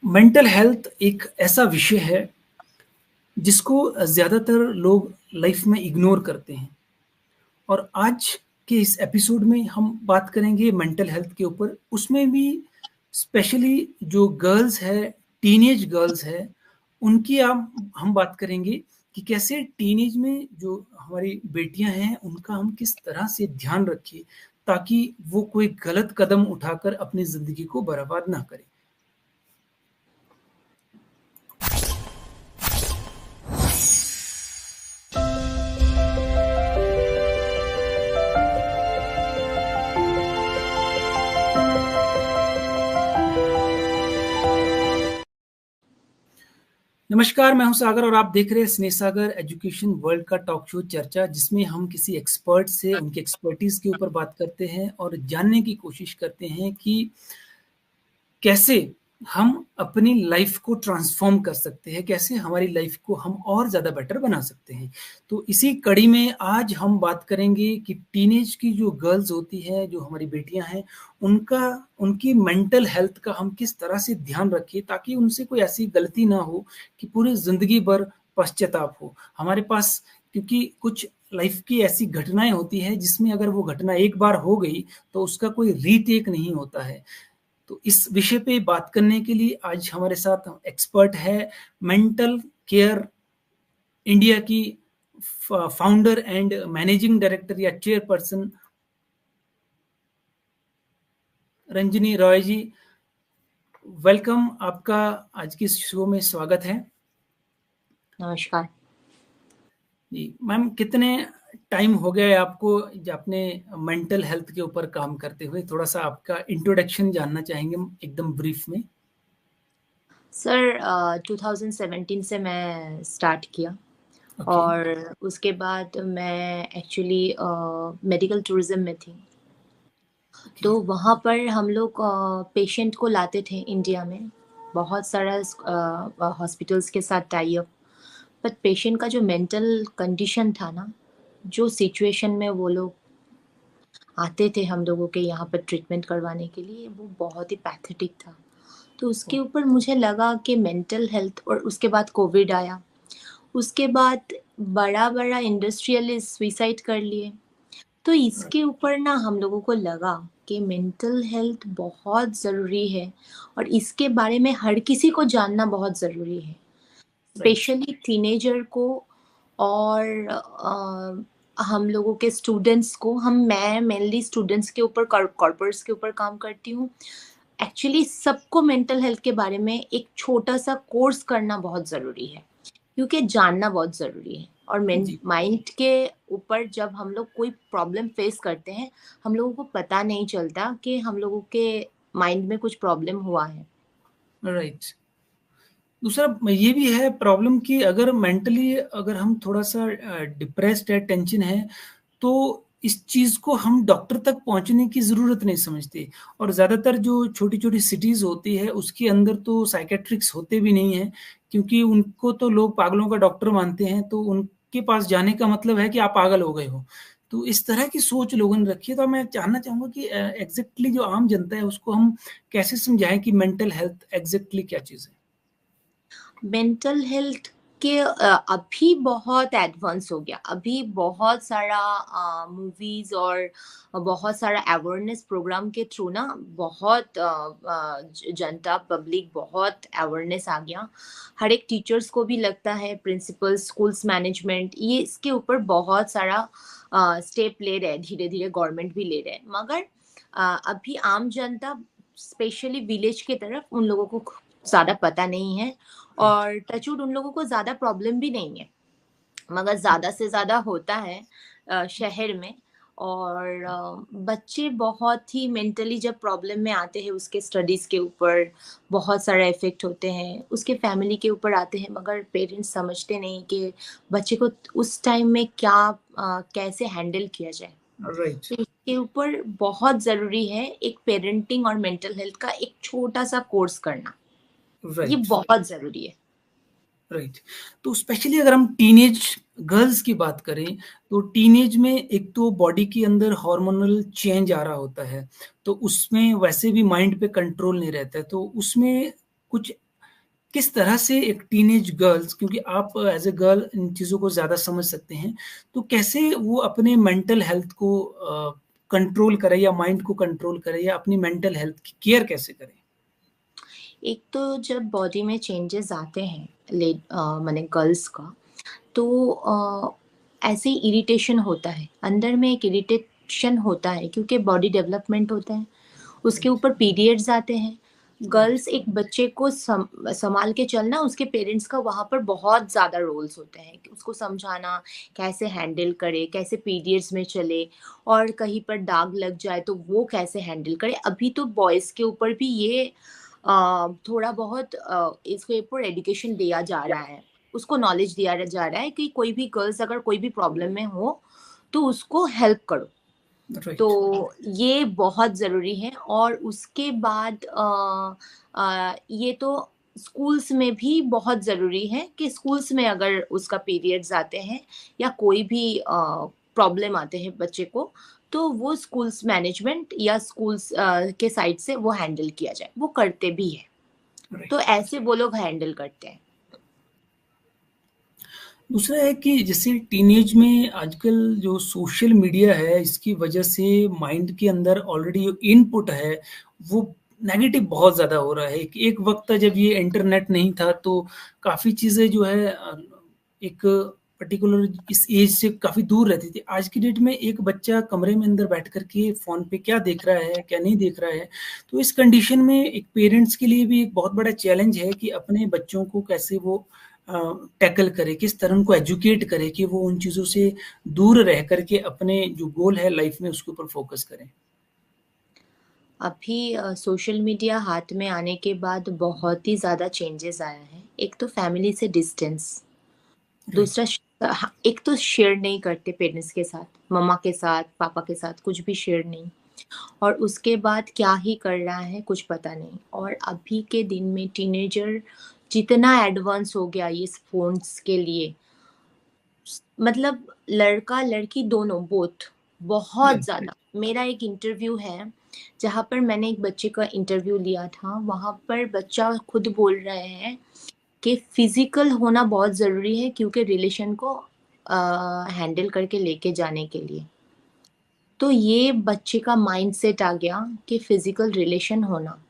Mental health एक ऐसा विषय है जिसको ज़्यादातर लोग लाइफ में इग्नोर करते हैं। और आज के इस एपिसोड में हम बात करेंगे मेंटल हेल्थ के ऊपर, उसमें भी स्पेशली जो गर्ल्स है, टीनेज गर्ल्स है, उनकी हम बात करेंगे कि कैसे टीनेज में जो हमारी बेटियां हैं उनका हम किस तरह से ध्यान रखें ताकि वो कोई गलत कदम उठाकर अपनी ज़िंदगी को बर्बाद ना करें। नमस्कार, मैं हूं सागर और आप देख रहे हैं स्नेह सागर एजुकेशन वर्ल्ड का टॉक शो चर्चा, जिसमें हम किसी एक्सपर्ट से उनके एक्सपर्टीज के ऊपर बात करते हैं और जानने की कोशिश करते हैं कि कैसे हम अपनी लाइफ को ट्रांसफॉर्म कर सकते हैं, कैसे हमारी लाइफ को हम और ज़्यादा बेटर बना सकते हैं। तो इसी कड़ी में आज हम बात करेंगे कि टीनेज की जो गर्ल्स होती हैं, जो हमारी बेटियां हैं, उनकी मेंटल हेल्थ का हम किस तरह से ध्यान रखें ताकि उनसे कोई ऐसी गलती ना हो कि पूरी ज़िंदगी भर पश्चाताप हो हमारे पास। क्योंकि कुछ लाइफ की ऐसी घटनाएं होती हैं जिसमें अगर वो घटना एक बार हो गई तो उसका कोई रीटेक नहीं होता है। तो इस विषय पे बात करने के लिए आज हमारे साथ एक्सपर्ट है मेंटल केयर इंडिया की फाउंडर एंड मैनेजिंग डायरेक्टर या चेयरपर्सन रंजनी रॉय जी। वेलकम, आपका आज के शो में स्वागत है। नमस्कार जी मैम, कितने टाइम हो गया आपको अपने मेंटल हेल्थ के ऊपर काम करते हुए? थोड़ा सा आपका इंट्रोडक्शन जानना चाहेंगे एकदम ब्रीफ में। सर। 2017 से मैं स्टार्ट किया ओके। और उसके बाद मैं एक्चुअली मेडिकल टूरिज्म में थी। ओके। तो वहाँ पर हम लोग पेशेंट को लाते थे इंडिया में, बहुत सारा हॉस्पिटल्स के साथ टाई अप। बट पेशेंट का जो मेंटल कंडीशन था ना, जो सिचुएशन में वो लोग आते थे हम लोगों के यहाँ पर ट्रीटमेंट करवाने के लिए, वो बहुत ही पैथेटिक था। तो उसके ऊपर मुझे लगा कि मेंटल हेल्थ, और उसके बाद कोविड आया, उसके बाद बड़ा बड़ा इंडस्ट्रियलिस्ट सुइसाइड कर लिए। तो इसके ऊपर ना हम लोगों को लगा कि मेंटल हेल्थ बहुत ज़रूरी है और इसके बारे में हर किसी को जानना बहुत ज़रूरी है, राइट। स्पेशली टीनेजर को। और हम लोगों के स्टूडेंट्स को, मैं मेनली स्टूडेंट्स के ऊपर, कॉर्पोरेट्स के ऊपर काम करती हूँ। एक्चुअली सबको मेंटल हेल्थ के बारे में एक छोटा सा कोर्स करना बहुत ज़रूरी है, क्योंकि जानना बहुत ज़रूरी है। और जी। माइंड के ऊपर जब हम लोग कोई प्रॉब्लम फेस करते हैं, हम लोगों को पता नहीं चलता कि हम लोगों के माइंड में कुछ प्रॉब्लम हुआ है। राइट। दूसरा ये भी है प्रॉब्लम कि अगर मेंटली अगर हम थोड़ा-सा डिप्रेस्ड है, टेंशन है, तो इस चीज़ को हम डॉक्टर तक पहुँचने की ज़रूरत नहीं समझते। और ज़्यादातर जो छोटी-छोटी सिटीज़ होती है, उसके अंदर तो साइकियाट्रिक्स होते भी नहीं हैं, क्योंकि उनको तो लोग पागलों का डॉक्टर मानते हैं, तो उनके पास जाने का मतलब है कि आप पागल हो गए हो। तो इस तरह की सोच लोगों ने रखी है। तो मैं जानना चाहूँगा कि एग्ज़ैक्टली जो आम जनता है, उसको हम कैसे समझाएँ कि मेंटल हेल्थ एग्ज़ैक्टली क्या चीज़ है? मेंटल हेल्थ के अभी बहुत एडवांस हो गया। अभी बहुत सारा मूवीज और बहुत सारा अवेयरनेस प्रोग्राम के थ्रू ना, बहुत जनता पब्लिक बहुत अवेयरनेस आ गया। हर एक टीचर्स को भी लगता है, प्रिंसिपल, स्कूल्स मैनेजमेंट, ये इसके ऊपर बहुत सारा स्टेप ले रहे हैं। धीरे धीरे गवर्नमेंट भी ले रहे हैं, मगर अभी आम जनता, स्पेशली विलेज के तरफ, उन लोगों को ज़्यादा पता नहीं है। राइट। और टचवुड उन लोगों को ज़्यादा प्रॉब्लम भी नहीं है, मगर ज़्यादा से ज़्यादा होता है शहर में। और बच्चे बहुत ही मेंटली जब प्रॉब्लम में आते हैं, उसके स्टडीज़ के ऊपर बहुत सारा इफ़ेक्ट होते हैं, उसके फैमिली के ऊपर आते हैं, मगर पेरेंट्स समझते नहीं कि बच्चे को उस टाइम में क्या कैसे हैंडल किया जाए। राइट। तो इसके ऊपर बहुत ज़रूरी है एक पेरेंटिंग और मेंटल हेल्थ का एक छोटा सा कोर्स करना, ये राइट। बहुत ज़रूरी है। राइट। तो स्पेशली अगर हम टीनेज गर्ल्स की बात करें, तो टीनेज में एक तो बॉडी के अंदर हार्मोनल चेंज आ रहा होता है, तो उसमें वैसे भी माइंड पे कंट्रोल नहीं रहता है, तो उसमें कुछ किस तरह से एक टीनेज गर्ल्स, क्योंकि आप एज ए गर्ल इन चीज़ों को ज़्यादा समझ सकते हैं, तो कैसे वो अपने मेंटल हेल्थ को कंट्रोल करे या माइंड को कंट्रोल करे या अपनी मेंटल हेल्थ की केयर कैसे करे? एक तो जब बॉडी में चेंजेस आते हैं माने गर्ल्स का, तो ऐसे ही इरिटेशन होता है, अंदर में एक इरिटेशन होता है क्योंकि बॉडी डेवलपमेंट होता है, उसके ऊपर पीरियड्स आते हैं। गर्ल्स एक बच्चे को संभाल के चलना, उसके पेरेंट्स का वहाँ पर बहुत ज़्यादा रोल्स होते हैं कि उसको समझाना, कैसे हैंडल करे, कैसे पीरियड्स में चले, और कहीं पर दाग लग जाए तो वो कैसे हैंडल करे। अभी तो बॉयज़ के ऊपर भी ये थोड़ा बहुत इसके ऊपर एजुकेशन दिया जा रहा है, उसको नॉलेज दिया जा रहा है कि कोई भी गर्ल्स अगर कोई भी प्रॉब्लम में हो तो उसको हेल्प करो। राइट। तो ये बहुत ज़रूरी है। और उसके बाद ये तो स्कूल्स में भी बहुत ज़रूरी है कि स्कूल्स में अगर उसका पीरियड्स आते हैं या कोई भी प्रॉब्लम आते हैं बच्चे को, तो वो स्कूल्स मैनेजमेंट या स्कूल्स के साइड से वो हैंडल किया जाए, वो करते भी है। तो राइट। ऐसे वो लोग हैंडल करते हैं। दूसरा है कि जैसे टीनेज में आजकल जो सोशल मीडिया है, इसकी वजह से माइंड के अंदर ऑलरेडी जो इनपुट है वो नेगेटिव बहुत ज़्यादा हो रहा है। एक वक्त था जब ये इंटरनेट नहीं था तो काफ़ी चीज़ें जो है एक पर्टिकुलर इस एज से काफ़ी दूर रहती थी। आज की डेट में एक बच्चा कमरे में अंदर बैठ कर के फ़ोन पे क्या देख रहा है, क्या नहीं देख रहा है, तो इस कंडीशन में एक पेरेंट्स के लिए भी एक बहुत बड़ा चैलेंज है कि अपने बच्चों को कैसे वो टैकल करे, किस तरह उनको एजुकेट करे कि वो उन चीज़ों से दूर रह करके अपने जो गोल है लाइफ में उसके ऊपर फोकस करें। अभी सोशल मीडिया हाथ में आने के बाद बहुत ही ज़्यादा चेंजेस आया है। एक तो फैमिली से डिस्टेंस, राइट। दूसरा हाँ, एक तो शेयर नहीं करते पेरेंट्स के साथ, मम्मा के साथ, पापा के साथ कुछ भी शेयर नहीं। और उसके बाद क्या ही कर रहा है कुछ पता नहीं। और अभी के दिन में टीनेजर जितना एडवांस हो गया ये फ़ोन्स के लिए, मतलब लड़का लड़की दोनों बोथ बहुत ज़्यादा। मेरा एक इंटरव्यू है जहाँ पर मैंने एक बच्चे का इंटरव्यू लिया था, वहाँ पर बच्चा खुद बोल रहे हैं कि फिजिकल होना बहुत ज़रूरी है क्योंकि रिलेशन को हैंडल करके लेके जाने के लिए। तो ये बच्चे का माइंडसेट आ गया कि फिजिकल रिलेशन होना।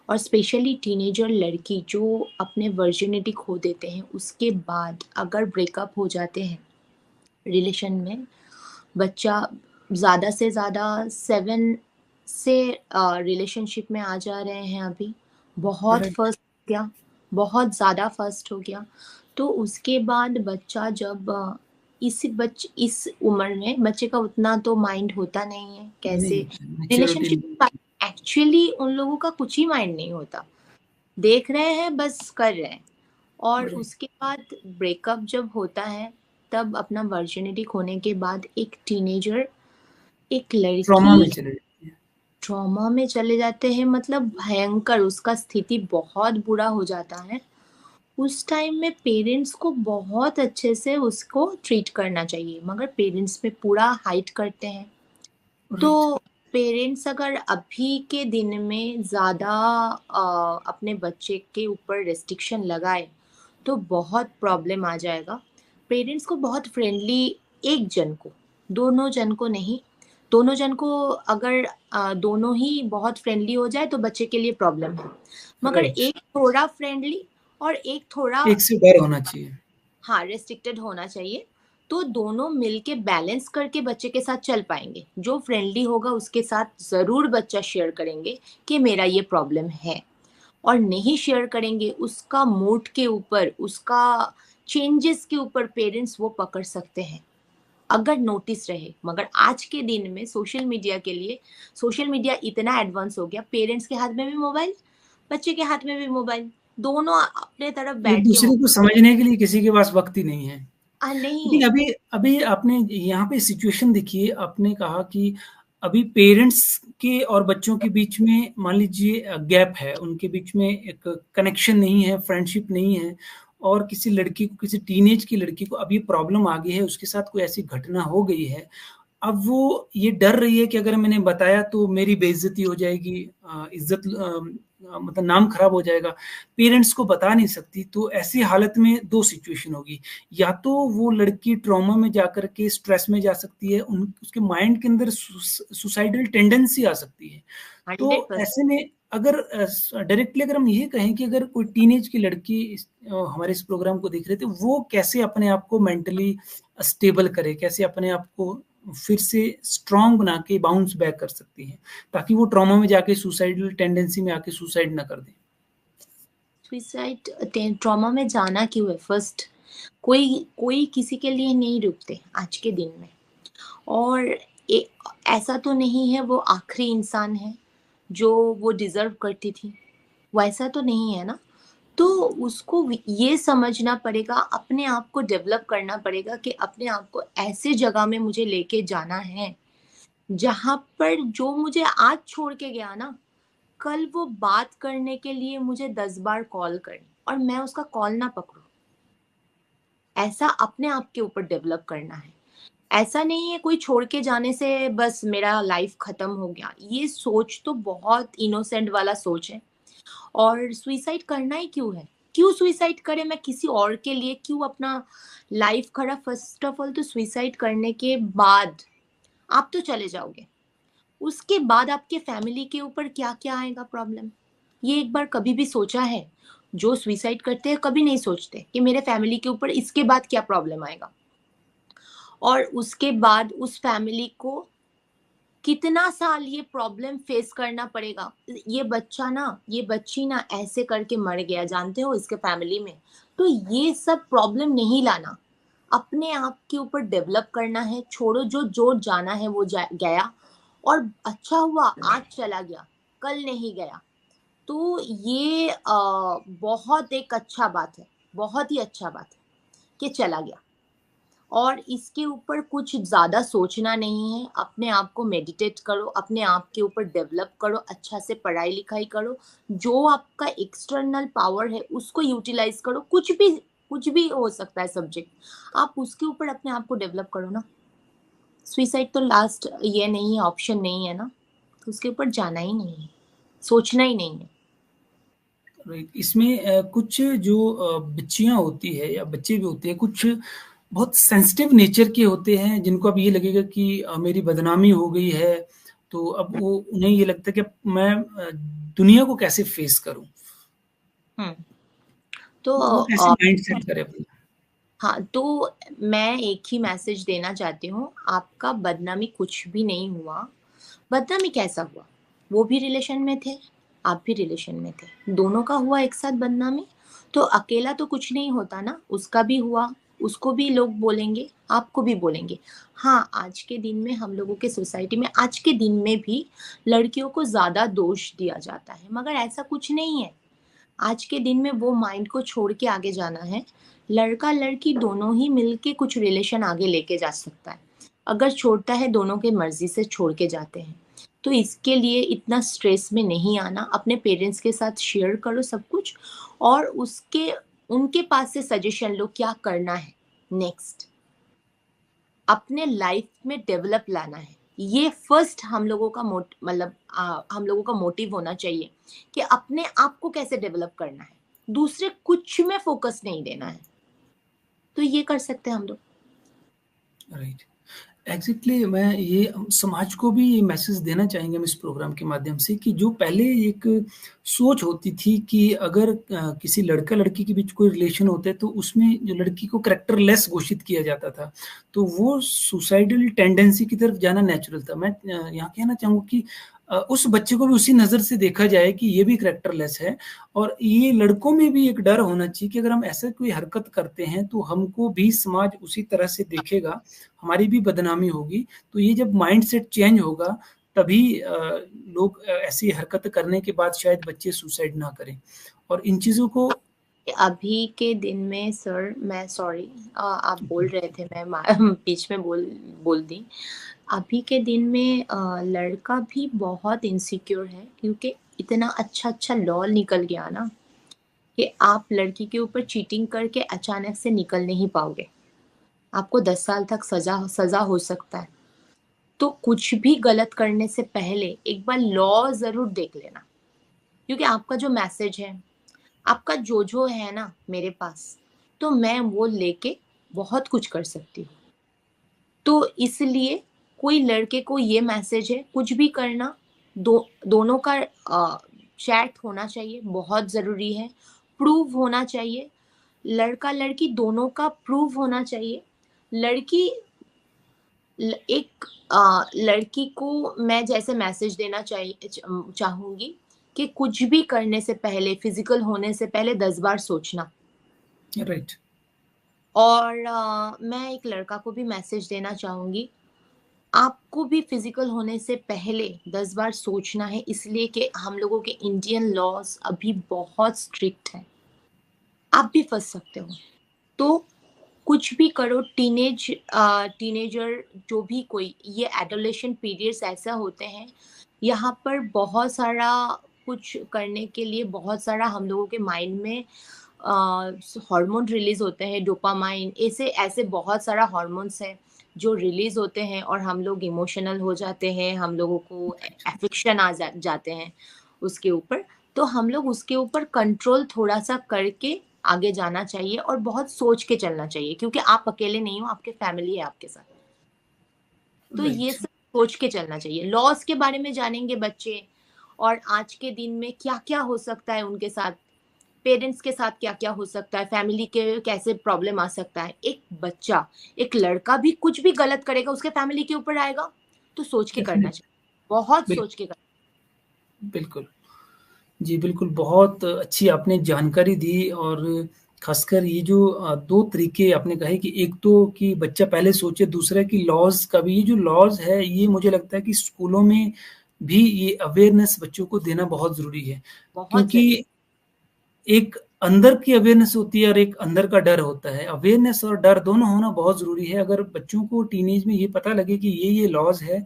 और स्पेशली टीनेजर लड़की जो अपने वर्जिनिटी खो देते हैं, उसके बाद अगर ब्रेकअप हो जाते हैं रिलेशन में, बच्चा ज़्यादा से ज़्यादा 7 से रिलेशनशिप में आ जा रहे हैं अभी। बहुत राइट। फर्स्ट हो गया, बहुत ज़्यादा फर्स्ट हो गया। तो उसके बाद बच्चा जब इस उम्र में बच्चे का उतना तो माइंड होता नहीं है नहीं, कैसे मैच्योरिटी रिलेशनशिप। नहीं। एक्चुअली उन लोगों का कुछ ही माइंड नहीं होता, देख रहे हैं बस कर रहे हैं। और राइट। उसके बाद ब्रेकअप जब होता है, तब अपना वर्जिनिटी खोने के बाद एक टीनेजर, एक ट्रॉमा में लड़की चले जाते हैं। ट्रॉमा में चले जाते हैं, मतलब भयंकर उसका स्थिति बहुत बुरा हो जाता है। उस टाइम में पेरेंट्स को बहुत अच्छे से उसको ट्रीट करना चाहिए, मगर पेरेंट्स में पूरा हाइड करते हैं। राइट। तो पेरेंट्स अगर अभी के दिन में ज़्यादा अपने बच्चे के ऊपर रेस्ट्रिक्शन लगाए तो बहुत प्रॉब्लम आ जाएगा। पेरेंट्स को बहुत फ्रेंडली, एक जन को, दोनों जन को नहीं, दोनों जन को अगर दोनों ही बहुत फ्रेंडली हो जाए तो बच्चे के लिए प्रॉब्लम है। मगर राइट। एक थोड़ा फ्रेंडली और एक थोड़ा, एक से डर होना चाहिए। हाँ, रेस्ट्रिक्टेड होना चाहिए। तो दोनों मिलके बैलेंस करके बच्चे के साथ चल पाएँगे। जो फ्रेंडली होगा उसके साथ ज़रूर बच्चा शेयर करेंगे कि मेरा ये प्रॉब्लम है। और नहीं शेयर करेंगे, उसका मूड के ऊपर, उसका चेंजेस के ऊपर पेरेंट्स वो पकड़ सकते हैं, अगर नोटिस रहे। मगर आज के दिन में सोशल मीडिया इतना एडवांस हो गया, पेरेंट्स के हाथ में भी मोबाइल, बच्चे के हाथ में भी मोबाइल, दोनों अपने तरफ एक बैठ के दूसरे को समझने के लिए किसी के पास वक्त ही नहीं है। नहीं लेकिन है। अभी अभी आपने यहाँ पे सिचुएशन देखिए, आपने कहा कि अभी पेरेंट्स के और बच्चों के बीच में मान लीजिए गैप है, उनके बीच में एक कनेक्शन नहीं है, फ्रेंडशिप नहीं है, और किसी लड़की को, किसी टीनेज की लड़की को अभी प्रॉब्लम आ गई है, उसके साथ कोई ऐसी घटना हो गई है। अब वो ये डर रही है कि अगर मैंने बताया तो मेरी बेइज्जती हो जाएगी, इज्जत मतलब नाम खराब हो जाएगा, पेरेंट्स को बता नहीं सकती, तो ऐसी हालत में दो सिचुएशन होगी। या तो वो लड़की ट्रॉमा में जाकर के स्ट्रेस में जा सकती है, उसके माइंड के अंदर सुसाइडल टेंडेंसी आ सकती है। तो 100%। ऐसे में अगर डायरेक्टली अगर हम ये कहें कि अगर कोई टीनेज की लड़की हमारे इस प्रोग्राम को देख रहे थे, वो कैसे अपने आप को मेंटली स्टेबल करे, कैसे अपने आप को फिर से स्ट्रांग बना के बाउंस बैक कर सकती है, ताकि वो ट्रॉमा में जाके सुसाइडल टेंडेंसी में आके सुसाइड ना कर दे। सुसाइड ट्रॉमा में जाना क्यों है? फर्स्ट, कोई कोई किसी के लिए नहीं रुकते आज के दिन में। और ऐसा तो नहीं है वो आखिरी इंसान है जो वो डिजर्व करती थी, वैसा तो नहीं है ना। तो उसको ये समझना पड़ेगा, अपने आप को डेवलप करना पड़ेगा कि अपने आप को ऐसे जगह में मुझे लेके जाना है जहाँ पर जो मुझे आज छोड़ के गया ना, कल वो बात करने के लिए मुझे 10 बार कॉल करे और मैं उसका कॉल ना पकड़ू। ऐसा अपने आप के ऊपर डेवलप करना है। ऐसा नहीं है कोई छोड़ के जाने से बस मेरा लाइफ खत्म हो गया, ये सोच तो बहुत इनोसेंट वाला सोच है। और सुइसाइड करना ही क्यों है? क्यों सुइसाइड करे मैं किसी और के लिए? क्यों अपना लाइफ खराब? फर्स्ट ऑफ ऑल तो सुइसाइड करने के बाद आप तो चले जाओगे, उसके बाद आपके फैमिली के ऊपर क्या क्या आएगा प्रॉब्लम? ये एक बार कभी भी सोचा है? जो सुइसाइड करते हैं कभी नहीं सोचते कि मेरे फैमिली के ऊपर इसके बाद क्या प्रॉब्लम आएगा, और उसके बाद उस फैमिली को कितना साल ये प्रॉब्लम फेस करना पड़ेगा। ये बच्ची ना ऐसे करके मर गया, जानते हो, इसके फैमिली में। तो ये सब प्रॉब्लम नहीं लाना, अपने आप के ऊपर डेवलप करना है। छोड़ो, जो जो जाना है वो गया, और अच्छा हुआ आज चला गया, कल नहीं गया। तो ये बहुत एक अच्छा बात है, बहुत ही अच्छा बात है कि चला गया। और इसके ऊपर कुछ ज़्यादा सोचना नहीं है, अपने आप को मेडिटेट करो, अपने आप के ऊपर डेवलप करो, अच्छा से पढ़ाई लिखाई करो, जो आपका एक्सटर्नल पावर है उसको यूटिलाइज करो। कुछ भी हो सकता है सब्जेक्ट, आप उसके ऊपर अपने आप को डेवलप करो ना। सुइसाइड तो लास्ट ये नहीं है, ऑप्शन नहीं है ना, तो उसके ऊपर जाना ही नहीं है, सोचना ही नहीं है। इसमें कुछ जो बच्चियां होती है या बच्चे भी होते हैं, कुछ बहुत सेंसिटिव नेचर के होते हैं, जिनको अब ये लगेगा कि मेरी बदनामी हो गई है, तो अब वो उन्हें ये लगता है कि अब मैं दुनिया को कैसे फेस करूं, हम्म। तो वो कैसे माइंड सेट करे अपना। हाँ, तो मैं एक ही मैसेज देना चाहती हूँ, आपका बदनामी कुछ भी नहीं हुआ। बदनामी कैसा हुआ? वो भी रिलेशन में थे, आप भी रिलेशन में थे, दोनों का हुआ एक साथ बदनामी। तो अकेला तो कुछ नहीं होता ना, उसका भी हुआ, उसको भी लोग बोलेंगे, आपको भी बोलेंगे। हाँ, आज के दिन में हम लोगों के सोसाइटी में आज के दिन में भी लड़कियों को ज़्यादा दोष दिया जाता है, मगर ऐसा कुछ नहीं है। आज के दिन में वो माइंड को छोड़ के आगे जाना है। लड़का लड़की दोनों ही मिलके कुछ रिलेशन आगे लेके जा सकता है। अगर छोड़ता है, दोनों के मर्जी से छोड़ के जाते हैं। तो इसके लिए इतना स्ट्रेस में नहीं आना, अपने पेरेंट्स के साथ शेयर करो सब कुछ, और उसके उनके पास से सजेशन लो क्या करना है नेक्स्ट, अपने लाइफ में डेवलप लाना है। ये फर्स्ट हम लोगों का हम लोगों का मोटिव होना चाहिए कि अपने आप को कैसे डेवलप करना है, दूसरे कुछ में फोकस नहीं देना है। तो ये कर सकते हैं हम लोग। Right, exactly. मैं ये समाज को भी ये मैसेज देना चाहेंगे हम इस प्रोग्राम के माध्यम से, कि जो पहले एक सोच होती थी कि अगर किसी लड़का लड़की के बीच कोई रिलेशन होता है तो उसमें जो लड़की को करेक्टरलेस घोषित किया जाता था, तो वो सुसाइडल टेंडेंसी की तरफ जाना नेचुरल था। मैं यहाँ कहना चाहूँगा कि उस बच्चे को भी उसी नज़र से देखा जाए कि ये भी करेक्टरलेस है, और ये लड़कों में भी एक डर होना चाहिए कि अगर हम ऐसे कोई हरकत करते हैं तो हमको भी समाज उसी तरह से देखेगा, हमारी भी बदनामी होगी। तो ये जब माइंडसेट चेंज होगा, तभी लोग ऐसी हरकत करने के बाद शायद बच्चे सुसाइड ना करें। और इन चीज़ों को अभी के दिन में सर, मैं सॉरी, आप बोल रहे थे, मैं बीच में बोल दी। अभी के दिन में लड़का भी बहुत इनसिक्योर है, क्योंकि इतना अच्छा अच्छा लॉ निकल गया ना कि आप लड़की के ऊपर चीटिंग करके अचानक से निकल नहीं पाओगे, आपको 10 साल तक सजा हो सकता है। तो कुछ भी गलत करने से पहले एक बार लॉ जरूर देख लेना। क्योंकि आपका जो मैसेज है, आपका जो है ना मेरे पास, तो मैं वो लेके बहुत कुछ कर सकती हूँ। तो इसलिए कोई लड़के को ये मैसेज है, कुछ भी करना, दोनों का चैट होना चाहिए, बहुत ज़रूरी है। प्रूव होना चाहिए, लड़का लड़की दोनों का प्रूव होना चाहिए। लड़की एक लड़की को मैं जैसे मैसेज देना चाहिए चाहूंगी कि कुछ भी करने से पहले, फिजिकल होने से पहले 10 बार सोचना। राइट। और मैं एक लड़का को भी मैसेज देना चाहूंगी, आपको भी फिजिकल होने से पहले 10 बार सोचना है, इसलिए कि हम लोगों के इंडियन लॉज अभी बहुत स्ट्रिक्ट हैं, आप भी फंस सकते हो। तो कुछ भी करो, टीनेजर जो भी कोई, ये एडोलेशन पीरियड्स ऐसा होते हैं, यहाँ पर बहुत सारा कुछ करने के लिए, बहुत सारा हम लोगों के माइंड में हार्मोन रिलीज होते हैं, डोपामाइन, ऐसे ऐसे बहुत सारा हार्मोन्स हैं जो रिलीज होते हैं, और हम लोग इमोशनल हो जाते हैं, हम लोगों को एफिक्शन जाते हैं उसके ऊपर। तो हम लोग उसके ऊपर कंट्रोल थोड़ा सा करके आगे जाना चाहिए, और बहुत सोच के चलना चाहिए, क्योंकि आप अकेले नहीं हो, आपके फैमिली है आपके साथ। तो ये राइट। सब सोच के चलना चाहिए। लॉस के बारे में जानेंगे बच्चे, और आज के दिन में क्या क्या हो सकता है उनके साथ, पेरेंट्स के साथ क्या क्या हो सकता है, फैमिली के कैसे प्रॉब्लम आ सकता है। एक बच्चा, एक लड़का भी कुछ भी गलत करेगा, उसके फैमिली के ऊपर आएगा, तो सोच के करना डेफिनेटली। चाहिए, बहुत सोच के करना। बिल्कुल। जी, बिल्कुल, बहुत अच्छी आपने जानकारी दी। और ख़ासकर ये जो 2 तरीके आपने कहे कि एक तो कि बच्चा पहले सोचे, दूसरा कि लॉज़ का भी, ये जो लॉज़ है, ये मुझे लगता है कि स्कूलों में भी ये अवेयरनेस बच्चों को देना बहुत ज़रूरी है। बहुत क्योंकि जरूरी। एक अंदर की अवेयरनेस होती है और एक अंदर का डर होता है। अवेयरनेस और डर दोनों होना बहुत ज़रूरी है। अगर बच्चों को टीनेज में ये पता लगे कि ये लॉज़ है,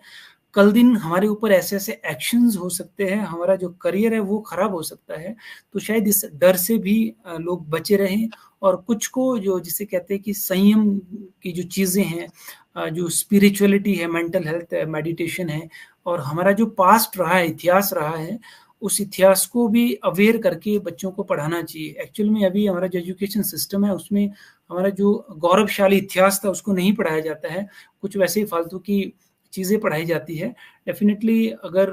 कल दिन हमारे ऊपर ऐसे-ऐसे एक्शंस हो सकते हैं, हमारा जो करियर है वो खराब हो सकता है, तो शायद इस डर से भी लोग बचे रहें। और कुछ को जो जिसे कहते हैं कि संयम की जो चीज़ें हैं, जो स्पिरिचुअलिटी है, मेंटल हेल्थ है, मेडिटेशन है, और हमारा जो पास्ट रहा है, इतिहास रहा है, उस इतिहास को भी अवेयर करके बच्चों को पढ़ाना चाहिए। एक्चुअल में अभी हमारा जो एजुकेशन सिस्टम है उसमें हमारा जो गौरवशाली इतिहास था उसको नहीं पढ़ाया जाता है, कुछ वैसे ही फालतू की चीज़ें पढ़ाई जाती है। डेफ़िनेटली अगर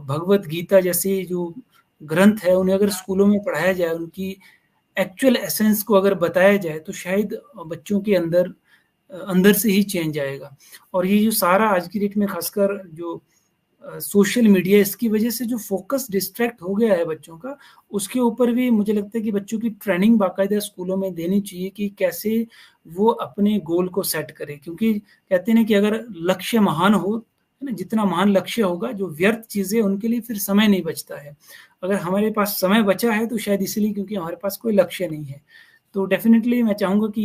भगवत गीता जैसे जो ग्रंथ है उन्हें अगर स्कूलों में पढ़ाया जाए, उनकी एक्चुअल एसेंस को अगर बताया जाए, तो शायद बच्चों के अंदर अंदर से ही चेंज आएगा। और ये जो सारा आज की डेट में खासकर जो सोशल मीडिया, इसकी वजह से जो फ़ोकस डिस्ट्रैक्ट हो गया है बच्चों का, उसके ऊपर भी मुझे लगता है कि बच्चों की ट्रेनिंग बाकायदा स्कूलों में देनी चाहिए कि कैसे वो अपने गोल को सेट करें। क्योंकि कहते हैं ना कि अगर लक्ष्य महान हो, है ना? जितना महान लक्ष्य होगा, जो व्यर्थ चीज़ें उनके लिए फिर समय नहीं बचता है। अगर हमारे पास समय बचा है तो शायद इसलिए क्योंकि हमारे पास कोई लक्ष्य नहीं है। तो डेफ़िनेटली मैं चाहूँगा कि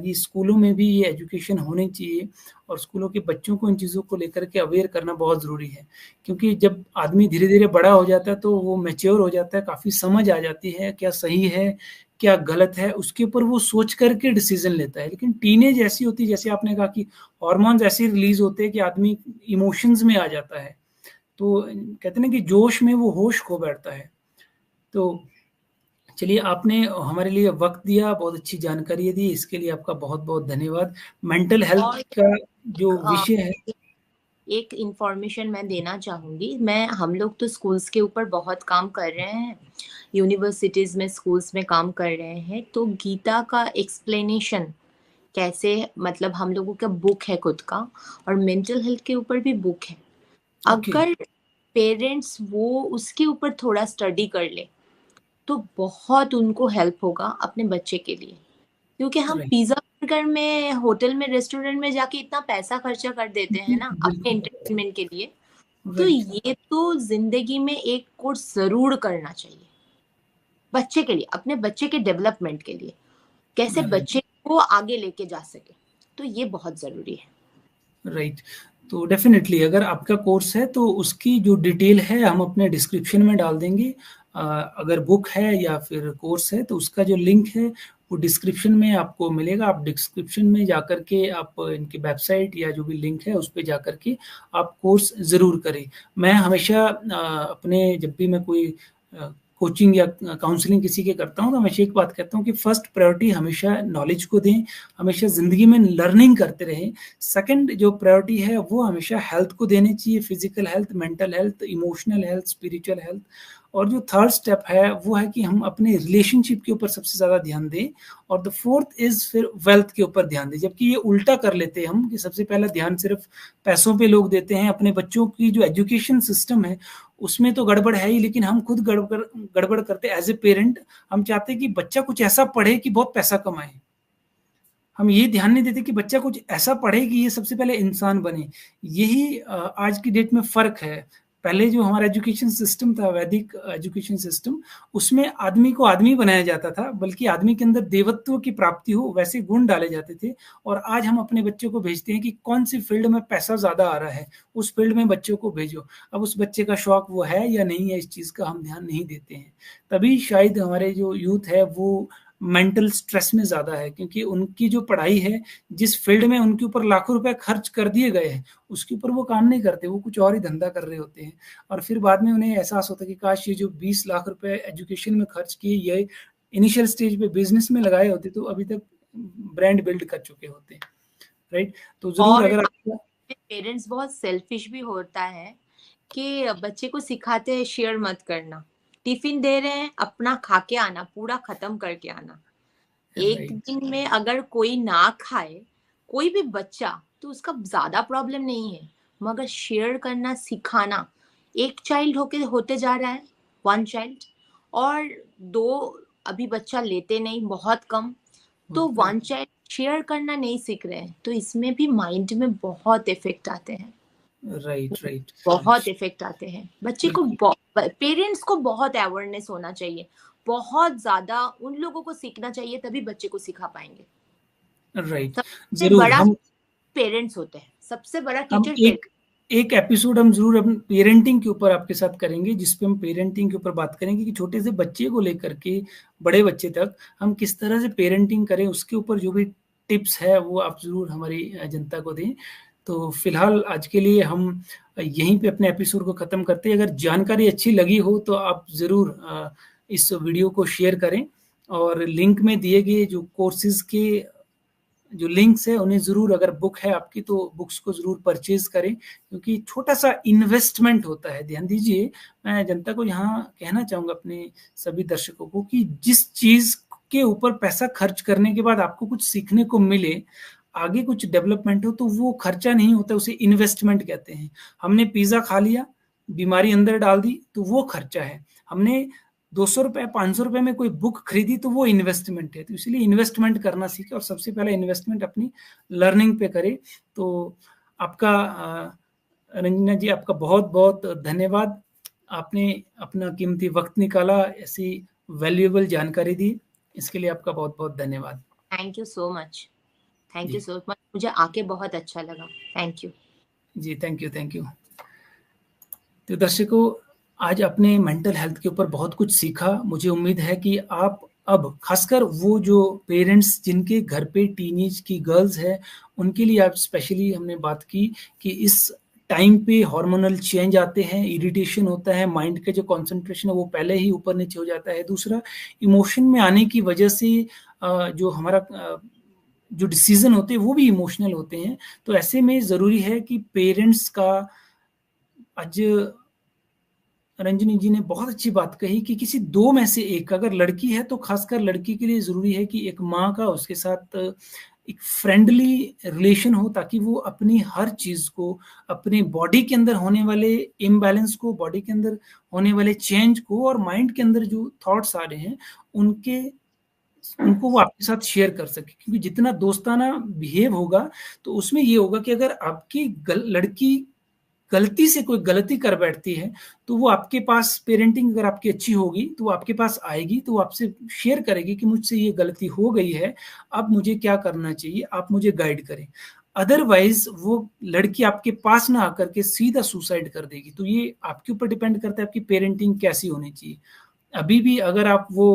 ये स्कूलों में भी ये एजुकेशन होनी चाहिए, और स्कूलों के बच्चों को इन चीज़ों को लेकर के अवेयर करना बहुत ज़रूरी है। क्योंकि जब आदमी धीरे-धीरे बड़ा हो जाता है तो वो मैच्योर हो जाता है, काफ़ी समझ आ जाती है, क्या सही है, क्या गलत है, उसके ऊपर वो सोच कर के डिसीज़न लेता है। लेकिन टीनेज ऐसी होती है, जैसे आपने कहा कि हार्मोन्स ऐसे रिलीज़ होते हैं कि आदमी इमोशंस में आ जाता है। तो कहते हैं ना कि जोश में वो होश खो बैठता है। तो चलिए, आपने हमारे लिए वक़्त दिया, बहुत अच्छी जानकारी दी, इसके लिए आपका बहुत-बहुत धन्यवाद। मेंटल हेल्थ और का जो अ, विषय है। एक इंफॉर्मेशन मैं देना चाहूँगी, मैं हम लोग तो स्कूल्स के ऊपर बहुत काम कर रहे हैं, यूनिवर्सिटीज़ में, स्कूल्स में काम कर रहे हैं, तो गीता का एक्सप्लेनेशन कैसे, मतलब हम लोगों का बुक है खुद का, और मेंटल हेल्थ के ऊपर भी बुक है। ओके। अगर पेरेंट्स वो उसके ऊपर थोड़ा स्टडी कर ले, तो बहुत उनको हेल्प होगा अपने बच्चे के लिए। क्योंकि हम राइट। पिज्जा बर्गर में, होटल में, रेस्टोरेंट में जाके इतना पैसा खर्चा कर देते हैं ना अपने बिल्कुल। एंटरटेनमेंट के लिए। तो राइट। ये तो जिंदगी में एक कोर्स जरूर करना चाहिए बच्चे के लिए, अपने बच्चे के डेवलपमेंट के लिए, कैसे राइट। बच्चे को आगे लेके जा सके। तो ये बहुत जरूरी है। राइट। तो डेफ़िनेटली अगर आपका कोर्स है तो उसकी जो डिटेल है हम अपने डिस्क्रिप्शन में डाल देंगे। अगर बुक है या फिर कोर्स है तो उसका जो लिंक है वो डिस्क्रिप्शन में आपको मिलेगा। आप डिस्क्रिप्शन में जाकर के आप इनकी वेबसाइट या जो भी लिंक है उस पे जाकर के आप कोर्स ज़रूर करें। मैं हमेशा अपने जब भी मैं कोई कोचिंग या काउंसलिंग किसी के करता हूँ तो हमेशा एक बात कहता हूँ कि फर्स्ट प्रायोरिटी हमेशा नॉलेज को दें, हमेशा ज़िंदगी में लर्निंग करते रहें। सेकंड जो प्रायोरिटी है वो हमेशा हेल्थ को देनी चाहिए, physical health, mental health, emotional health, spiritual health. और जो थर्ड स्टेप है वो है कि हम अपने रिलेशनशिप के ऊपर सबसे ज़्यादा ध्यान दें। और द फोर्थ इज़ फिर वेल्थ के ऊपर ध्यान दें। जबकि ये उल्टा कर लेते हैं हम कि सबसे पहला ध्यान सिर्फ पैसों पे लोग देते हैं। अपने बच्चों की जो एजुकेशन सिस्टम है उसमें तो गड़बड़ है ही, लेकिन हम खुद गड़बड़ करते एज ए पेरेंट। हम चाहते हैं कि बच्चा कुछ ऐसा पढ़े कि बहुत पैसा कमाए। हम ये ध्यान नहीं देते कि बच्चा कुछ ऐसा पढ़े कि ये सबसे पहले इंसान बने। यही आज की डेट में फर्क है। पहले जो हमारा एजुकेशन सिस्टम था, वैदिक एजुकेशन सिस्टम, उसमें आदमी को आदमी बनाया जाता था, बल्कि आदमी के अंदर देवत्व की प्राप्ति हो वैसे गुण डाले जाते थे। और आज हम अपने बच्चों को भेजते हैं कि कौन सी फील्ड में पैसा ज्यादा आ रहा है, उस फील्ड में बच्चों को भेजो। अब उस बच्चे का शौक वो है या नहीं है, इस चीज का हम ध्यान नहीं देते हैं। तभी शायद हमारे जो यूथ है वो मेंटल स्ट्रेस में ज्यादा है, क्योंकि उनकी जो पढ़ाई है, जिस फील्ड में उनके ऊपर लाखों रुपए खर्च कर दिए गए हैं, उसके ऊपर वो काम नहीं करते, वो कुछ और ही धंधा कर रहे होते हैं। और फिर बाद में उन्हें एहसास होता है कि काश ये जो 20 लाख रुपए एजुकेशन में खर्च किए, ये इनिशियल स्टेज पे बिजनेस में लगाए होते तो अभी तक ब्रांड बिल्ड कर चुके होते हैं। राइट। तो जरूर, और अगर पेरेंट्स बहुत सेल्फिश भी होता है कि बच्चे को सिखाते हैं शेयर मत करना। टिफिन दे रहे हैं, अपना खा के आना, पूरा खत्म करके आना। एक राइट, दिन में अगर कोई ना खाए, कोई भी बच्चा, तो उसका ज्यादा प्रॉब्लम नहीं है, मगर शेयर करना सिखाना, एक चाइल्ड होते जा रहा है, 1 चाइल्ड, और 2 अभी बच्चा लेते नहीं, बहुत कम, तो बहुत कम। 1 चाइल्ड शेयर करना नहीं सीख रहे हैं, तो इसमें भी माइंड में बहुत इफेक्ट आते हैं, राइट, राइट। बहुत इफेक्ट आते हैं। बच्चे को, बिल्कुल। पेरेंट्स को बहुत अवेयरनेस होना चाहिए, बहुत ज्यादा उन लोगों को सीखना चाहिए, तभी बच्चे को सिखा पाएंगे। राइट। सबसे जरूर बड़ा हम पेरेंट्स होते हैं, सबसे बड़ा हम टीचर एक एक एपिसोड हम जरूर अपने पेरेंटिंग के ऊपर आपके साथ करेंगे, जिसपे हम पेरेंटिंग के ऊपर बात करेंगे कि छोटे से बच्चे को लेकर के बड़े बच्चे तक हम किस तरह से पेरेंटिंग करें। उसके ऊपर जो भी टिप्स है वो आप जरूर हमारी जनता को दें। तो फिलहाल आज के लिए हम यहीं पे अपने एपिसोड को ख़त्म करते हैं। अगर जानकारी अच्छी लगी हो तो आप ज़रूर इस वीडियो को शेयर करें, और लिंक में दिए गए जो कोर्सेज के जो लिंक्स है उन्हें जरूर, अगर बुक है आपकी तो बुक्स को जरूर परचेज करें, क्योंकि छोटा सा इन्वेस्टमेंट होता है। ध्यान दीजिए, मैं जनता को यहाँ कहना चाहूंगा, अपने सभी दर्शकों को, कि जिस चीज के ऊपर पैसा खर्च करने के बाद आपको कुछ सीखने को मिले, आगे कुछ डेवलपमेंट हो, तो वो खर्चा नहीं होता, उसे इन्वेस्टमेंट कहते हैं। हमने पिज्जा खा लिया, बीमारी अंदर डाल दी, तो वो खर्चा है। हमने 200 रुपए 500 रुपए में कोई बुक खरीदी, तो वो इन्वेस्टमेंट है। तो इसलिए इन्वेस्टमेंट करना सीखे, और सबसे पहले इन्वेस्टमेंट अपनी लर्निंग पे करे। तो आपका रंजना जी, आपका बहुत बहुत धन्यवाद। आपने अपना कीमती वक्त निकाला, ऐसी वैल्यूएबल जानकारी दी, इसके लिए आपका बहुत बहुत धन्यवाद। Thank you so much, thank you जी सो मच, मुझे आके बहुत अच्छा लगा, थैंक यू। जी, थैंक यू, थैंक यू। तो दर्शकों, आज आपने मेंटल हेल्थ के ऊपर बहुत कुछ सीखा। मुझे उम्मीद है कि आप अब, खासकर वो जो पेरेंट्स जिनके घर पे टीनेज की गर्ल्स है, उनके लिए आप स्पेशली हमने बात की कि इस टाइम पे हार्मोनल चेंज आते हैं, इरिटेशन होता है, माइंड का जो कंसंट्रेशन है वो पहले ही ऊपर नीचे हो जाता है। दूसरा, इमोशन में आने की वजह से जो हमारा जो डिसीजन होते हैं वो भी इमोशनल होते हैं। तो ऐसे में ज़रूरी है कि पेरेंट्स का, आज रंजनी जी ने बहुत अच्छी बात कही कि किसी दो में से एक, अगर लड़की है तो खासकर लड़की के लिए जरूरी है कि एक माँ का उसके साथ एक फ्रेंडली रिलेशन हो, ताकि वो अपनी हर चीज को, अपने बॉडी के अंदर होने वाले इम्बैलेंस को, बॉडी के अंदर होने वाले चेंज को, और माइंड के अंदर जो थॉट्स आ रहे हैं उनके उनको वो आपके साथ शेयर कर सके। क्योंकि जितना दोस्ताना बिहेव होगा, तो उसमें ये होगा कि अगर आपकी लड़की गलती से कोई गलती कर बैठती है, तो वो आपके पास, पेरेंटिंग अगर आपकी अच्छी होगी तो वो आपके पास आएगी, तो वो आपसे शेयर करेगी कि मुझसे ये गलती हो गई है, अब मुझे क्या करना चाहिए, आप मुझे गाइड करें। अदरवाइज वो लड़की आपके पास ना आकर के सीधा सुसाइड कर देगी। तो ये आपके ऊपर डिपेंड करता है आपकी पेरेंटिंग कैसी होनी चाहिए। अभी भी अगर आप वो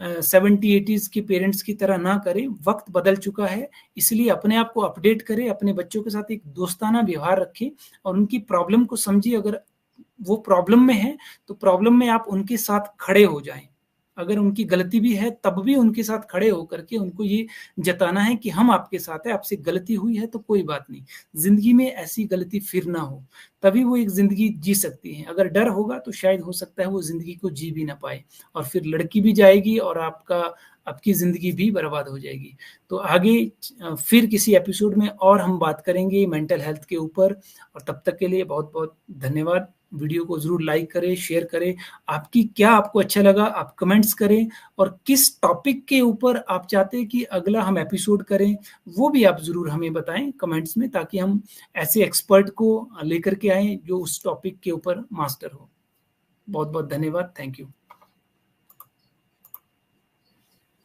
70-80s के पेरेंट्स की तरह ना करें, वक्त बदल चुका है, इसलिए अपने आप को अपडेट करें, अपने बच्चों के साथ एक दोस्ताना व्यवहार रखें और उनकी प्रॉब्लम को समझिए। अगर वो प्रॉब्लम में है तो प्रॉब्लम में आप उनके साथ खड़े हो जाएं। अगर उनकी गलती भी है तब भी उनके साथ खड़े होकर के उनको ये जताना है कि हम आपके साथ हैं, आपसे गलती हुई है तो कोई बात नहीं, जिंदगी में ऐसी गलती फिर ना हो, तभी वो एक जिंदगी जी सकती है। अगर डर होगा तो शायद हो सकता है वो जिंदगी को जी भी ना पाए, और फिर लड़की भी जाएगी और आपकी जिंदगी भी बर्बाद हो जाएगी। तो आगे फिर किसी एपिसोड में और हम बात करेंगे मेंटल हेल्थ के ऊपर, और तब तक के लिए बहुत बहुत धन्यवाद। वीडियो को जरूर लाइक करें, शेयर करें। आपको अच्छा लगा आप कमेंट्स करें, और किस टॉपिक के ऊपर आप चाहते हैं कि अगला हम एपिसोड करें वो भी आप जरूर हमें बताएं कमेंट्स में, ताकि हम ऐसे एक्सपर्ट को लेकर के आए जो उस टॉपिक के ऊपर मास्टर हो। बहुत बहुत धन्यवाद। Thank you.